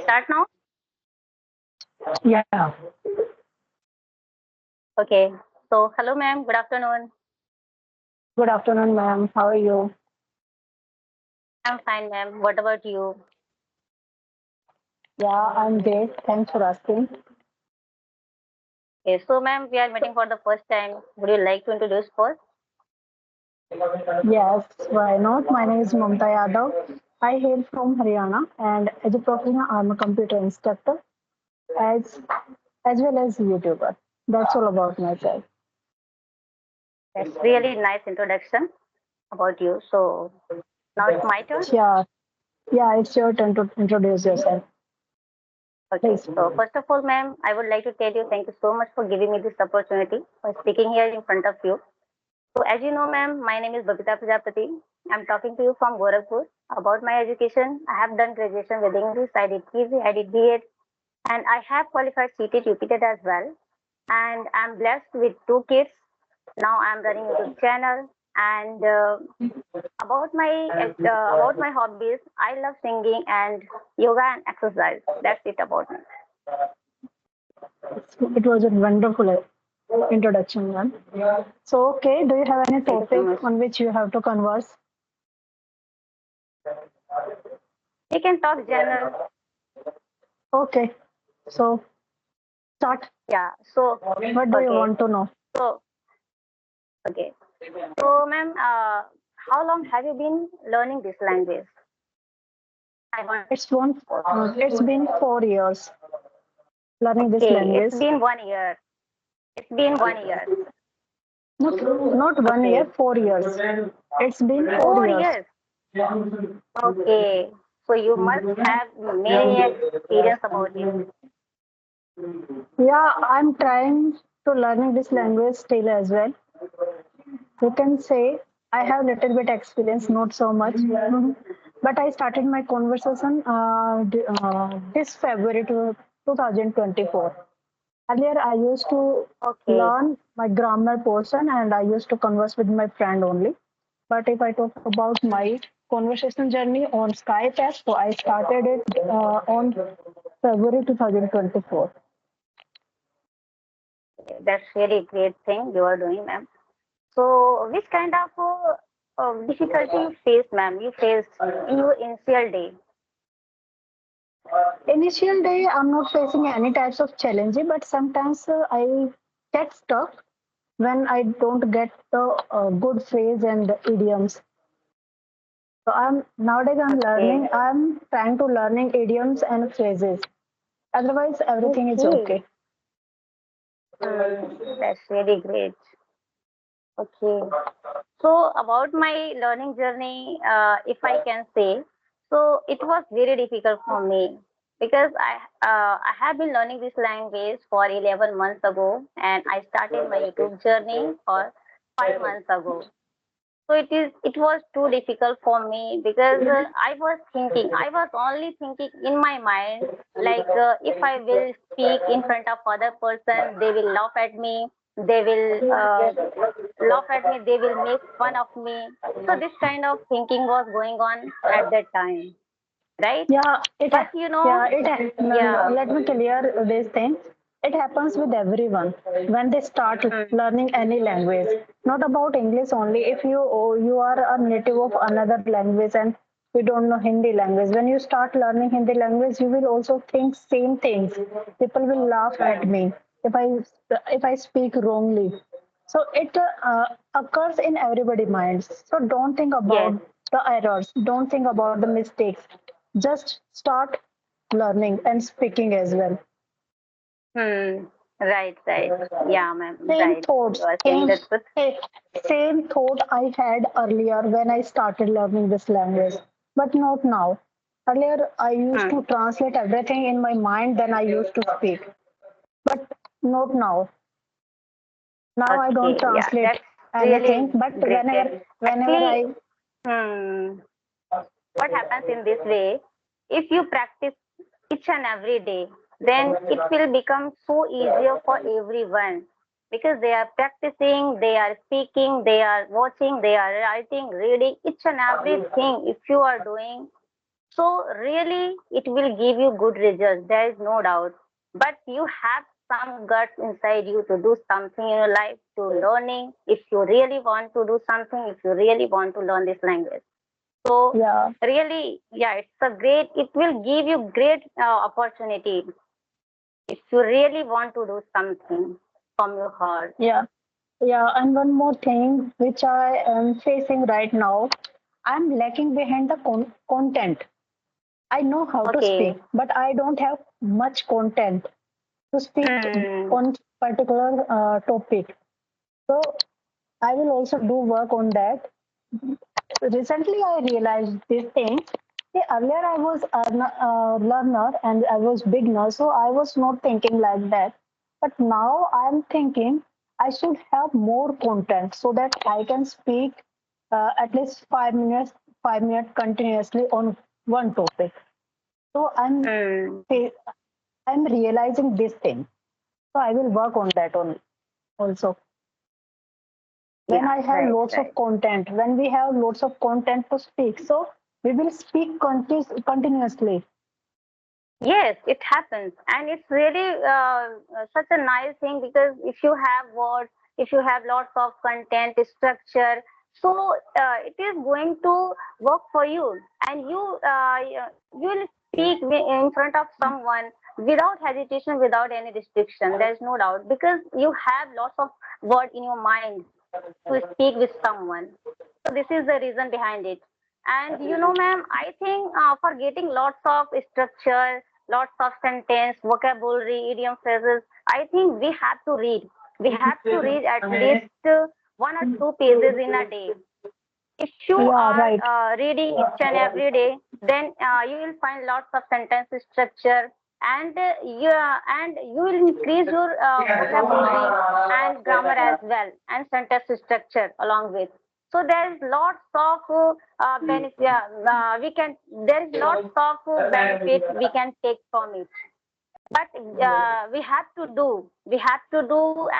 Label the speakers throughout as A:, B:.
A: Start now?
B: Yeah,
A: Okay. So, hello, ma'am. Good afternoon.
B: good afternoon, ma'am. How are you?
A: I'm fine, ma'am. What about you?
B: Yeah, I'm great. Thanks for asking.
A: Okay. So, ma'am, we are meeting for the first time. Would you like to introduce first?
B: Yes, why not? My name is Mamta Yadav. I hail from Haryana, and as a professional, I'm a computer instructor as as well as YouTuber. That's all about myself.
A: That's really nice introduction about you. So, now it's my turn.
B: Yeah, yeah, it's your turn to introduce yourself,
A: Okay.
B: please.
A: So, first of all, ma'am, I would like to tell you thank you so much for giving me this opportunity for speaking here in front of you. So, as you know, ma'am, my name is Babita Prajapati. I'm talking to you from Gorakhpur. About my education, I have done graduation with English. I did PG, I did BEd, and I have qualified CTET, UPTET as well. And I'm blessed with two kids. Now I'm running YouTube channel. And about my hobbies, I love singing and yoga and exercise. That's it about me.
B: It was a wonderful introduction, ma'am. So, okay, do you have any
A: Thank you so
B: topic
A: much.
B: on which you have to converse?
A: We can talk general.
B: Okay, so start.
A: Yeah. So
B: What do you
A: okay.
B: want to know?
A: So okay. So ma'am, how long have you been learning this language? I want.
B: It's been 4 years learning this
A: Okay. It's
B: language.
A: been 1 year. It's been 1 year.
B: Not one year,
A: Okay.
B: 4 years. It's been four
A: Four
B: years.
A: years. Okay. So you must have many experience about it.
B: Yeah, I'm trying to learning this language still as well. You can say I have little bit experience, not so much. But I started my conversation this February to 2024. Earlier, I used to
A: Okay.
B: learn my grammar portion and I used to converse with my friend only. But if I talk about my conversation journey on Skype app, so I started it on February 2024.
A: That's really great thing you are doing, ma'am. So which kind of difficulty you face, ma'am? You faced in your initial day.
B: Initial day, I'm not facing any types of challenge, but sometimes I get stuck when I don't get the good phrase and idioms. So I'm
A: Okay.
B: learning. I'm trying to learning idioms and phrases. Otherwise, everything is
A: Okay.
B: okay.
A: That's really great. Okay. So about my learning journey, if I can say, so it was very difficult for me because I have been learning this language for 11 months ago, and I started my YouTube journey for 5 months ago. So it was too difficult for me because I was only thinking in my mind like if I will speak in front of other person, they will laugh at me, they will laugh at me, they will make fun of me. So this kind of thinking was going on at that time, right?
B: Yeah,
A: But you know,
B: yeah, no, no,
A: yeah,
B: let me clear this thing. It happens with everyone when they start
A: mm,
B: learning any language. Not about English only. If you are a native of another language and you don't know Hindi language, when you start learning Hindi language, you will also think same things. People will laugh at
A: mm,
B: me if I speak wrongly. So it occurs in everybody's minds. So don't think
A: yes,
B: about the errors. Don't think about the mistakes. Just start learning and speaking as well.
A: hmm, right, yeah, ma'am,
B: Same
A: right. You
B: thoughts,
A: are saying the truth.
B: same thought I had earlier when I started learning this language, but not now. Earlier, I used
A: Hmm.
B: to translate everything in my mind, then I used to speak, but not now. Now I don't
A: Okay, yeah,
B: translate
A: that's
B: anything,
A: really
B: but
A: great.
B: whenever
A: Actually,
B: I
A: hmm, what happens in this way, if you practice each and every day, then it will become so easier for everyone because they are practicing, they are speaking, they are watching, they are writing, reading, each and everything. If you are doing, So really, it will give you good results. There is no doubt. But you have some guts inside you to do something in your life, to learning. If you really want to do something, if you really want to learn this language. So
B: Yeah,
A: really, yeah, it's a great. It will give you great opportunity if you really want to do something from your heart.
B: yeah, yeah. And one more thing which I am facing right now, I'm lacking behind the content. I know how to speak,
A: Okay.
B: but I don't have much content to speak
A: Hmm.
B: on particular topic. So I will also do work on that. Recently, I realized this thing. See, earlier I was a learner and I was beginner, so I was not thinking like that. But now I'm thinking I should have more content so that I can speak at least 5 minutes, 5 minutes continuously on one topic. So
A: Hmm.
B: I'm realizing this thing. So I will work on that on also. When
A: Yeah.
B: I have
A: Right.
B: lots of
A: Right.
B: content, when we have lots of content to speak, so we will speak continuously.
A: Yes, it happens, and it's really such a nice thing because if you have words, if you have lots of content structure, so it is going to work for you, and you will speak in front of someone without hesitation, without any restriction. There is no doubt because you have lots of word in your mind to speak with someone. So this is the reason behind it. And ma'am, I think for getting lots of structure, lots of sentence, vocabulary, idiom phrases, I think we have to read. We have to read at least 1 or 2 pages in a day. If you
B: Yeah,
A: are
B: right.
A: reading each and every day, then you will find lots of sentence structure, and you will increase your vocabulary and grammar as well, and sentence structure along with. So there is lots of benefit. We can there is lots of benefit we can take from it. But we have to do,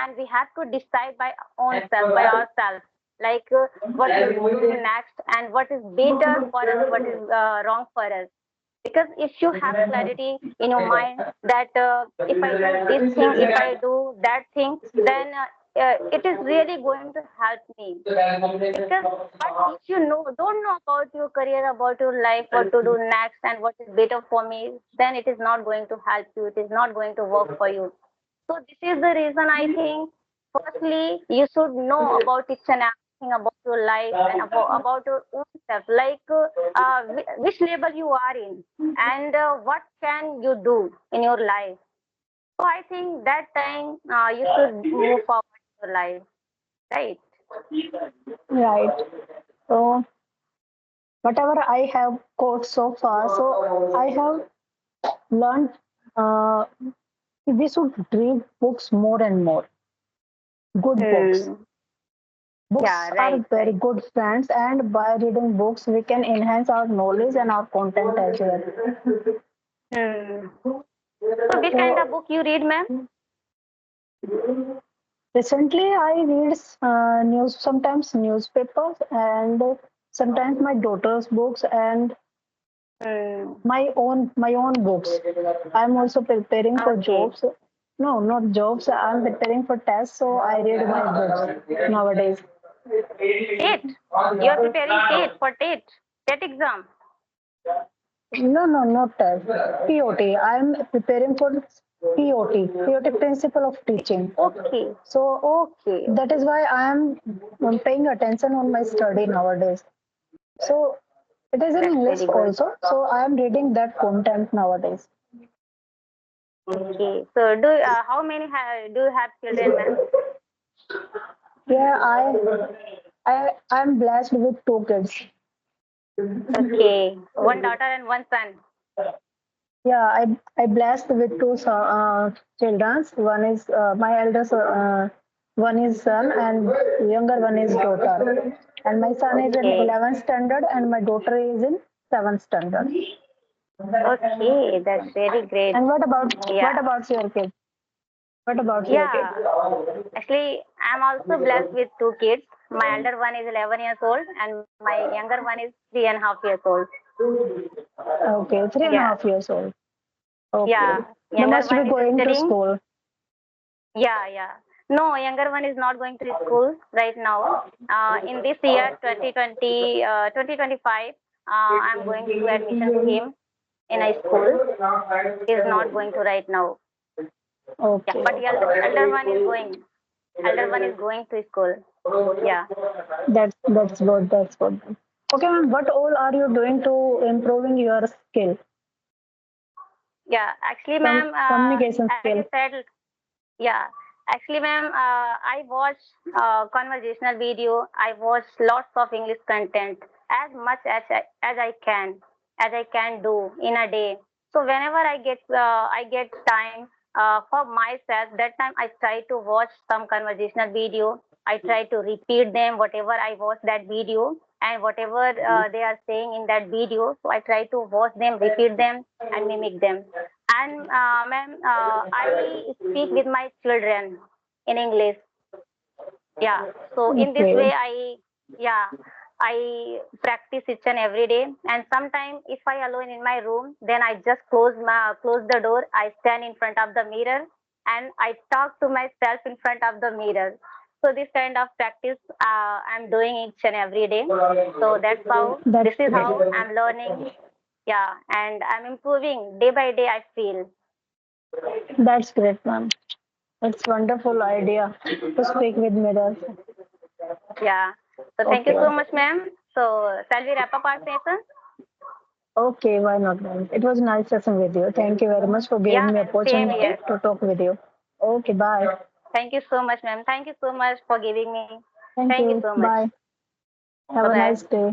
A: and we have to decide by own self, by ourselves, like what is do next and what is better for us, what is wrong for us. Because if you have clarity in your mind that if I do this thing, if I do that thing, then it is really going to help me. Because but if you don't know about your career, about your life, what to do next and what is better for me, then it is not going to help you, it is not going to work for you. So this is the reason I think firstly you should know about each and everything about your life and about your own self, like which level you are in, and what can you do in your life. So I think that time you should move forward in your life, right?
B: Right. So whatever I have caught so far, so I have learned uh, we should read books more and more. Good books.
A: Hmm.
B: Books
A: Yeah,
B: are
A: right,
B: very
A: right.
B: good friends, and by reading books, we can enhance our knowledge and our content as well.
A: Hmm. So, which kind of
B: So
A: book you read, ma'am?
B: recently, I read sometimes newspapers, and sometimes my daughter's books and
A: Hmm.
B: my own books. I'm also preparing for
A: Okay.
B: jobs. No, not jobs. I'm preparing for tests, so I read my books nowadays.
A: TET. You are preparing TET for TET. TET exam.
B: No, no, not test. POT. I'm preparing for POT. POT, Principle of Teaching.
A: Okay.
B: So
A: Okay.
B: that is
A: Okay.
B: why I am paying attention on my study nowadays. So it is in
A: That's
B: English
A: very good.
B: also. So I am reading that content nowadays.
A: Okay. So, how many do you have children, ma'am?
B: Yeah, I'm blessed with two kids.
A: Okay. One daughter and one son.
B: Yeah, I blessed with two children. One is my eldest one is son and younger one is daughter. And my son is in
A: Okay.
B: 11th standard and my daughter is in 7th standard.
A: Okay. That's very great.
B: And what
A: Yeah.
B: about your kid? What about your kid?
A: Yeah. Actually, I'm also blessed with two kids. My elder one is 11 years old, and my younger one is 3.5 years old.
B: Okay, three and a
A: Yeah,
B: half years old. Okay.
A: yeah.
B: They
A: Younger
B: must be
A: one is
B: going to
A: studying.
B: school.
A: Yeah, yeah. No, younger one is not going to school right now. In this year, 2020, 2025, I'm going to do admission to him in a school. He's not going to right now. Yeah,
B: Okay.
A: but elder one is going. Elder one is going to school. Yeah,
B: That's good. That's good. Okay, ma'am. What all are you doing to improving your skill,
A: yeah. Actually, ma'am,
B: communication
A: as you
B: skill?
A: said, yeah. Actually, ma'am, I watch conversational video. I watch lots of English content as much as I can do in a day. So whenever I get time for myself, that time I try to watch some conversational video. I try to repeat them, whatever I watch that video and whatever they are saying in that video. So I try to watch them, repeat them, and mimic them. And ma'am, I speak with my children in English. Yeah. So in this
B: Okay.
A: way, yeah, I practice each and every day. And sometimes, if I alone in my room, then I just close the door. I stand in front of the mirror and I talk to myself in front of the mirror. So this kind of practice I'm doing each and every day. So that's how.
B: That's
A: This is
B: great.
A: how I'm learning. Yeah, and I'm improving day by day. I feel.
B: That's great, ma'am. It's wonderful idea to speak with mirrors.
A: Yeah. So thank you
B: Okay.
A: so much, ma'am. So shall we wrap up our session?
B: Okay, why not, ma'am? It was a nice session with you. Thank you very much for giving
A: Yeah,
B: me
A: ma'am. Same
B: opportunity
A: here.
B: to talk with you. Okay, bye.
A: Thank you so much, ma'am. Thank you so much for giving me.
B: Thank
A: Thank you
B: you.
A: so much.
B: Bye. Have
A: Bye
B: a
A: bye.
B: nice day.